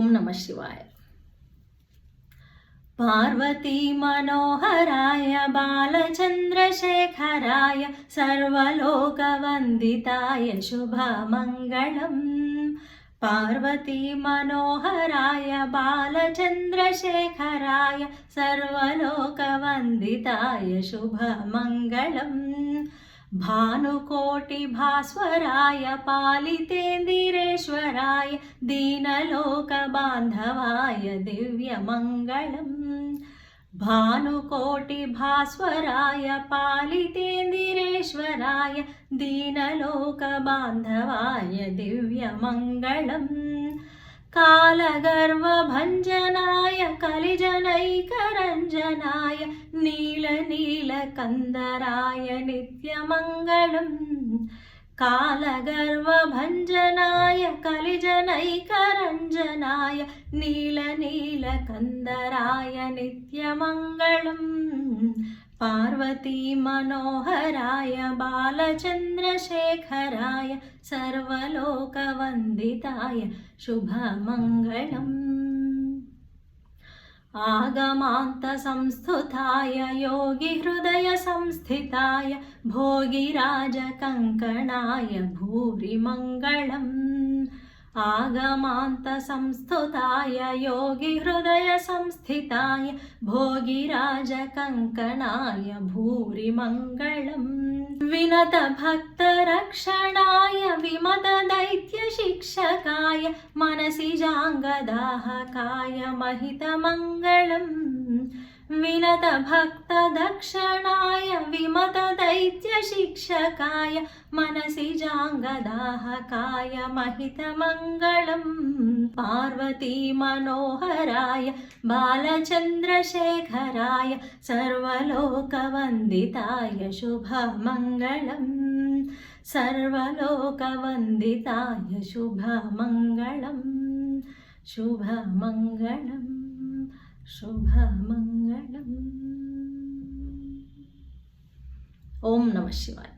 ఓం నమ శివాయ. పార్వతీ మనోహరాయ బాలచంద్రశేఖరాయ సర్వలోకవందితాయ శుభమంగళం. పార్వతీ మనోహరాయ బాలచంద్రశేఖరాయ సర్వలోకవందితాయ శుభమంగళం. భానుకోటి భాస్వరాయ పాలితేందిరేశ్వరాయ దీనలోక బాంధవాయ దివ్యమంగళం. భానుకోటి భాస్వరాయ పాలితేందిరేశ్వరాయ దీనలోక బాంధవాయ దివ్యమంగళం. కాలగర్వభంజనాయ కలిజనైకరంజనాయ నీలనీలకందరాయ నిత్యమంగళం. కాలగర్వభంజనాయ కలిజనైకరంజనాయ నీలనీలకందరాయ నిత్యమంగళం. పార్వతీ మనోహరాయ బాలచంద్రశేఖరాయ సర్వలోకవందితాయ శుభమంగళం. ఆగమాంత సంస్థుతాయ యోగి హృదయ సంస్థితాయ భోగిరాజ కంకణాయ భూరి మంగళం. ఆగమాంత సంస్థుతాయ యోగి హృదయ సంస్థితాయ భోగిరాజ కంకణాయ భూరి మంగళం. వినత భక్త రక్షణాయ విమత దైత్య శిక్షకాయ మనసి జాంగదాహకాయ మహిత మంగళం. వినత భక్త దక్షణాయ విమత దైత్య శిక్షకాయ మనసి జాంగదాహకాయ మహిత మంగళం. పార్వతీ మనోహరాయ బాలచంద్రశేఖరాయ సర్వలోకవందితాయ శుభమంగళం. సర్వలోకవందితాయ శుభమంగళం. శుభమంగళం. శుభమంగళం. ఓం నమ శివాయ.